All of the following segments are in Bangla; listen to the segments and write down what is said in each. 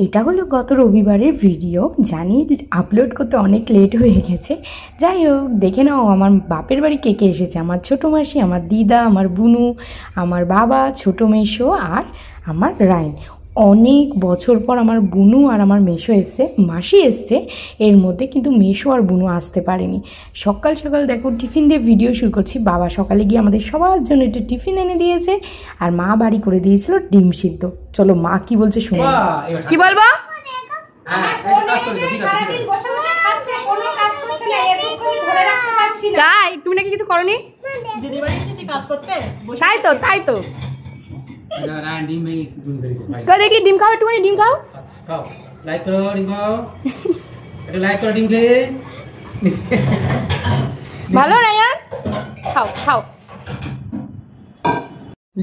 এটা হলো গত রবিবারের ভিডিও। জানি আপলোড করতে অনেক লেট হয়ে গেছে, যাই হোক দেখে নাও আমার বাপের বাড়ি কে কে এসেছে। আমার ছোটো মাসি, আমার দিদা, আমার বুনু, আমার বাবা, ছোটো মেসো আর আমার রাইন। অনেক বছর পর আমার বুনু আর আমার মেসো এসছে, মাসি এসছে এর মধ্যে, কিন্তু মেসো আর বুনু আসতে পারেনি। সকাল সকাল দেখো টিফিন দিয়ে ভিডিও শুরু করছি। বাবা সকালে গিয়ে আমাদের সবার জন্য একটা টিফিন এনে দিয়েছে, আর মা বাড়ি করে দিয়েছিল ডিম সিদ্ধ। চলো মা কি বলছে শুনে। কি বলবো? তুমি নাকি কিছু করনি? তাই তো তাই তো দেখি ডিম খাও, একটুখানি ডিম খাও। লাইক করো, ডিম খাও, এটা লাইক করো, ডিম খেয়ে ভালো রায়ান, খাও খাও।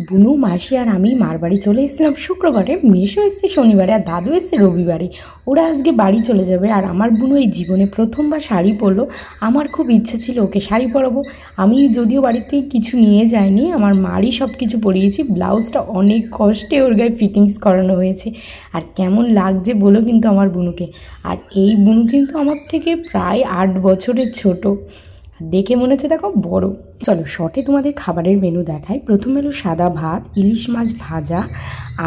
বুনু, মাসি আর আমি মার বাড়ি চলে এসেছিলাম শুক্রবারে, মেসো এসছে শনিবারে আর দাদু এসছে রবিবারে। ওরা আজকে বাড়ি চলে যাবে। আর আমার বুনু এই জীবনে প্রথমবার শাড়ি পরলো। আমার খুব ইচ্ছে ছিল ওকে শাড়ি পরাবো। আমি যদিও বাড়িতে কিছু নিয়ে যাইনি, আমার মারই সব কিছু পরিয়েছি। ব্লাউজটা অনেক কষ্টে ওর গায়ে ফিটিংস করানো হয়েছে। আর কেমন লাগছে বলো কিন্তু আমার বুনুকে। আর এই বুনু কিন্তু আমার থেকে প্রায় 8 বছরের ছোটো। দেখে মনে হচ্ছে দেখো বড়। চলো শর্টে তোমাদের খাবারের মেনু দেখাই। প্রথমে হলো সাদা ভাত, ইলিশ মাছ ভাজা,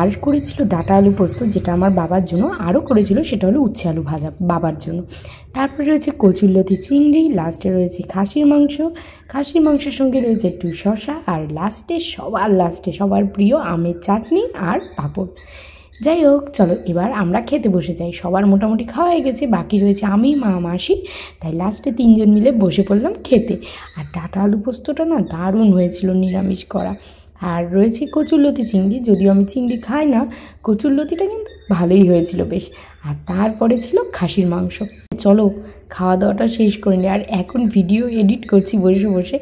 আর করেছিল ডাঁটা আলু পোস্ত যেটা আমার বাবার জন্য, আরও করেছিল সেটা হলো উচ্ছে আলু ভাজা বাবার জন্য। তারপরে রয়েছে কচুরলতি চিংড়ি, লাস্টে রয়েছে খাসির মাংস, খাসির মাংসের সঙ্গে রয়েছে একটু শসা, আর লাস্টে সবার প্রিয় আমের চাটনি আর পাঁপড়। যাই হোক চলো এবার আমরা খেতে বসে যাই। সবার মোটামুটি খাওয়া হয়ে গেছে, বাকি রয়েছে আমি, মা, মাসি। তাই লাস্টে 3 জন মিলে বসে পড়লাম খেতে। আর ডাঁটা আলু পোস্তটা না দারুণ হয়েছিল, নিরামিষ করা। আর রয়েছে কচুরলতি চিংড়ি, যদিও আমি চিংড়ি খাই না, কচুরলতিটা কিন্তু ভালোই হয়েছিল বেশ। আর তারপরে ছিল খাসির মাংস। চলো খাওয়া দাওয়াটা শেষ করে নিই। আর এখন ভিডিও এডিট করছি বসে বসে,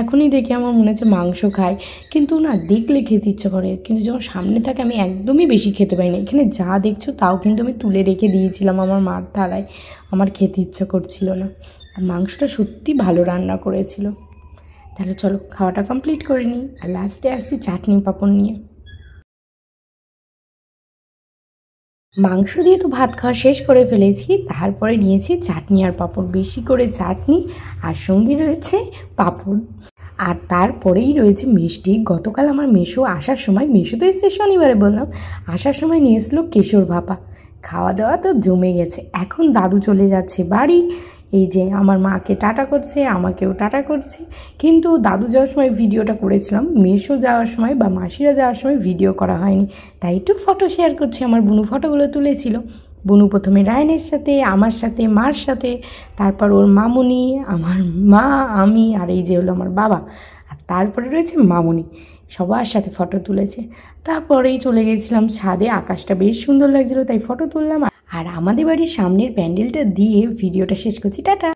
এখনই দেখে আমার মনে হচ্ছে মাংস খাই, কিন্তু না দেখলে খেতে ইচ্ছা করে, কিন্তু যখন সামনে থাকে আমি একদমই বেশি খেতে পারি না। এখানে যা দেখছো তাও কিন্তু আমি তুলে রেখে দিয়েছিলাম আমার মার থালায়, আমার খেতে ইচ্ছা করছিল না। আর মাংসটা সত্যি ভালো রান্না করেছিল। তাহলে চলো খাওয়াটা কমপ্লিট করে নিই। আর লাস্টে আসছি চাটনি পাঁপড় নিয়ে। মাংস দিয়ে তো ভাত খাওয়া শেষ করে ফেলেছি, তারপরে নিয়েছি চাটনি আর পাঁপড়, বেশি করে চাটনি আর সঙ্গে রয়েছে পাঁপড়। আর তারপরেই রয়েছে মিষ্টি। গতকাল আমার মেসো আসার সময়, মেসো তো এসছে শনিবারে বললাম, আসার সময় নিয়ে এসলো কেশর ভাপা। খাওয়া দাওয়া তো জমে গেছে। এখন দাদু চলে যাচ্ছে বাড়ি। এই যে আমার মাকে টাটা করছে, আমাকেও টাটা করছে। কিন্তু দাদু যাওয়ার সময় ভিডিওটা করেছিলাম, মেসো যাওয়ার সময় বা মাসিরা যাওয়ার সময় ভিডিও করা হয়নি, তাই একটু ফটো শেয়ার করছি। আমার বুনু ফটোগুলো তুলেছিল। বুনু প্রথমে রায়নের সাথে, আমার সাথে, মার সাথে, তারপর ওর মামুনি, আমার মা, আমি, আর এই যে হলো আমার বাবা, আর তারপরে রয়েছে মামুনি। সবার সাথে ফটো তুলেছে। তারপরেই চলে গেছিলাম ছাদে, আকাশটা বেশ সুন্দর লাগছিলো তাই ফটো তুললাম। আর আমাদের বাড়ির সামনের প্যান্ডেলটা দিয়ে ভিডিওটা শেষ করছি। টাটা।